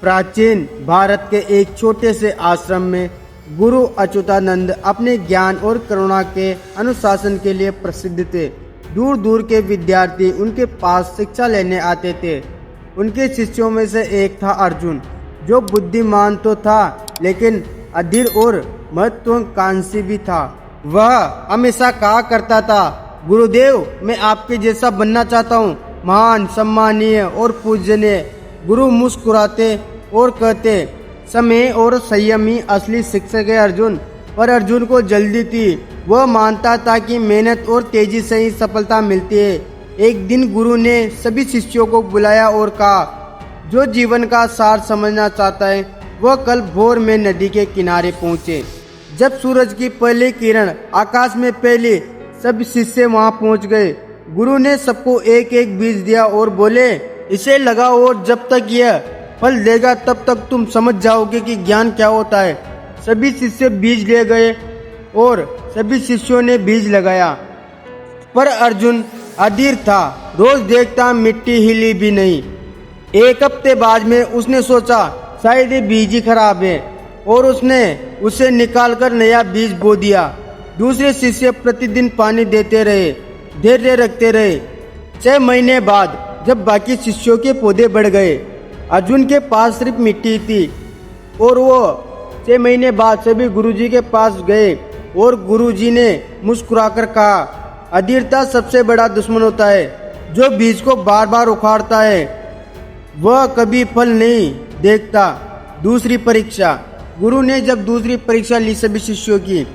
प्राचीन भारत के एक छोटे से आश्रम में गुरु अच्युतानंद अपने ज्ञान और करुणा के अनुशासन के लिए प्रसिद्ध थे। दूर दूर के विद्यार्थी उनके पास शिक्षा लेने आते थे। उनके शिष्यों में से एक था अर्जुन, जो बुद्धिमान तो था लेकिन अधीर और महत्वाकांक्षी भी था। वह हमेशा कहा करता था, गुरुदेव, मैं आपके जैसा बनना चाहता हूँ, महान, सम्मानीय और पूजनीय। गुरु मुस्कुराते और कहते, समय और संयमी असली शिक्षक है अर्जुन। पर अर्जुन को जल्दी थी। वह मानता था कि मेहनत और तेजी से ही सफलता मिलती है। एक दिन गुरु ने सभी शिष्यों को बुलाया और कहा, जो जीवन का सार समझना चाहता है वह कल भोर में नदी के किनारे पहुँचे। जब सूरज की पहली किरण आकाश में फैली, सब शिष्य वहां पहुंच गए। गुरु ने सबको एक एक बीज दिया और बोले, इसे लगाओ और जब तक यह फल देगा तब तक तुम समझ जाओगे कि ज्ञान क्या होता है। सभी शिष्य बीज ले गए और सभी शिष्यों ने बीज लगाया, पर अर्जुन अधीर था। रोज देखता, मिट्टी हिली भी नहीं। एक हफ्ते बाद में उसने सोचा, शायद ये बीज ही खराब है, और उसने उसे निकालकर नया बीज बो दिया। दूसरे शिष्य प्रतिदिन पानी देते रहे, धैर्य रखते रहे। 6 महीने बाद जब बाकी शिष्यों के पौधे बढ़ गए, अर्जुन के पास सिर्फ मिट्टी थी। और वो 6 महीने बाद सभी गुरुजी के पास गए और गुरुजी ने मुस्कुराकर कहा, अधीरता सबसे बड़ा दुश्मन होता है। जो बीज को बार बार उखाड़ता है वह कभी फल नहीं देखता। दूसरी परीक्षा। गुरु ने जब दूसरी परीक्षा ली सभी शिष्यों की,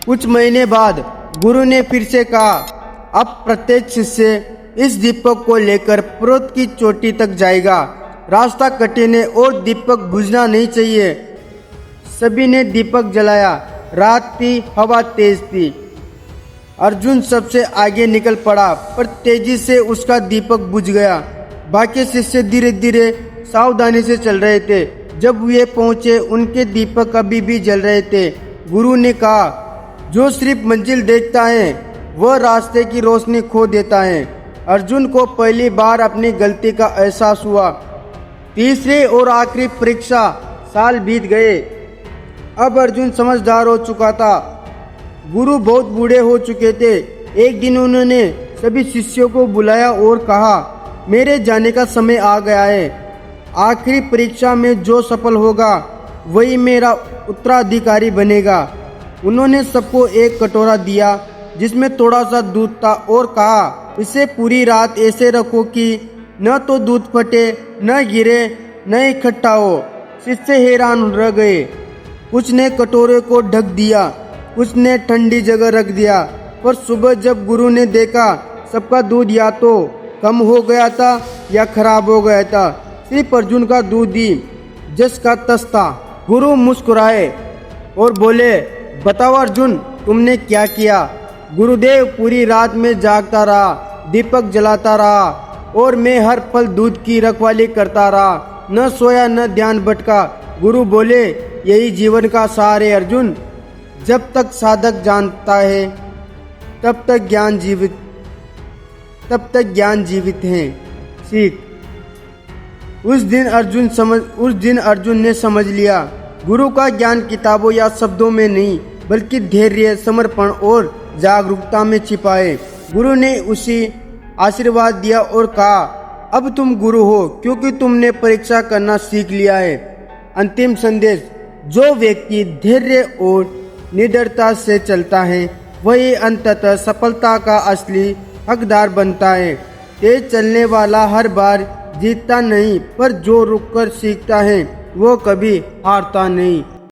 कुछ महीने बाद गुरु ने फिर से कहा, अब प्रत्येक शिष्य इस दीपक को लेकर पर्वत की चोटी तक जाएगा। रास्ता कठिन है और दीपक बुझना नहीं चाहिए। सभी ने दीपक जलाया। रात थी, हवा तेज थी। अर्जुन सबसे आगे निकल पड़ा, पर तेजी से उसका दीपक बुझ गया। बाकी शिष्य धीरे धीरे सावधानी से चल रहे थे। जब वे पहुंचे, उनके दीपक अभी भी जल रहे थे। गुरु ने कहा, जो सिर्फ मंजिल देखता है वह रास्ते की रोशनी खो देता है। अर्जुन को पहली बार अपनी गलती का एहसास हुआ। तीसरे और आखिरी परीक्षा। साल बीत गए। अब अर्जुन समझदार हो चुका था। गुरु बहुत बूढ़े हो चुके थे। एक दिन उन्होंने सभी शिष्यों को बुलाया और कहा, मेरे जाने का समय आ गया है। आखिरी परीक्षा में जो सफल होगा वही मेरा उत्तराधिकारी बनेगा। उन्होंने सबको एक कटोरा दिया जिसमें थोड़ा सा दूध था और कहा, इसे पूरी रात ऐसे रखो कि न तो दूध फटे, न गिरे, न इकट्ठा हो। शिष्य हैरान रह गए। कुछ ने कटोरे को ढक दिया, कुछ ने ठंडी जगह रख दिया। पर सुबह जब गुरु ने देखा, सबका दूध या तो कम हो गया था या खराब हो गया था। सिर्फ अर्जुन का दूध ही जस का तस था। गुरु मुस्कुराए और बोले, बताओ अर्जुन, तुमने क्या किया? गुरुदेव, पूरी रात में जागता रहा, दीपक जलाता रहा और मैं हर पल दूध की रखवाली करता रहा। न सोया, न ध्यान भटका। गुरु बोले, यही जीवन का सार है अर्जुन। जब तक साधक जानता है तब तक ज्ञान जीवित है। सीख। उस दिन अर्जुन ने समझ लिया, गुरु का ज्ञान किताबों या शब्दों में नहीं बल्कि धैर्य, समर्पण और जागरूकता में छिपा है। गुरु ने उसे आशीर्वाद दिया और कहा, अब तुम गुरु हो क्योंकि तुमने परीक्षा करना सीख लिया है। अंतिम संदेश। जो व्यक्ति धैर्य और निडरता से चलता है वही अंततः सफलता का असली हकदार बनता है। तेज चलने वाला हर बार जीतता नहीं, पर जो रुककर सीखता है वो कभी हारता नहीं।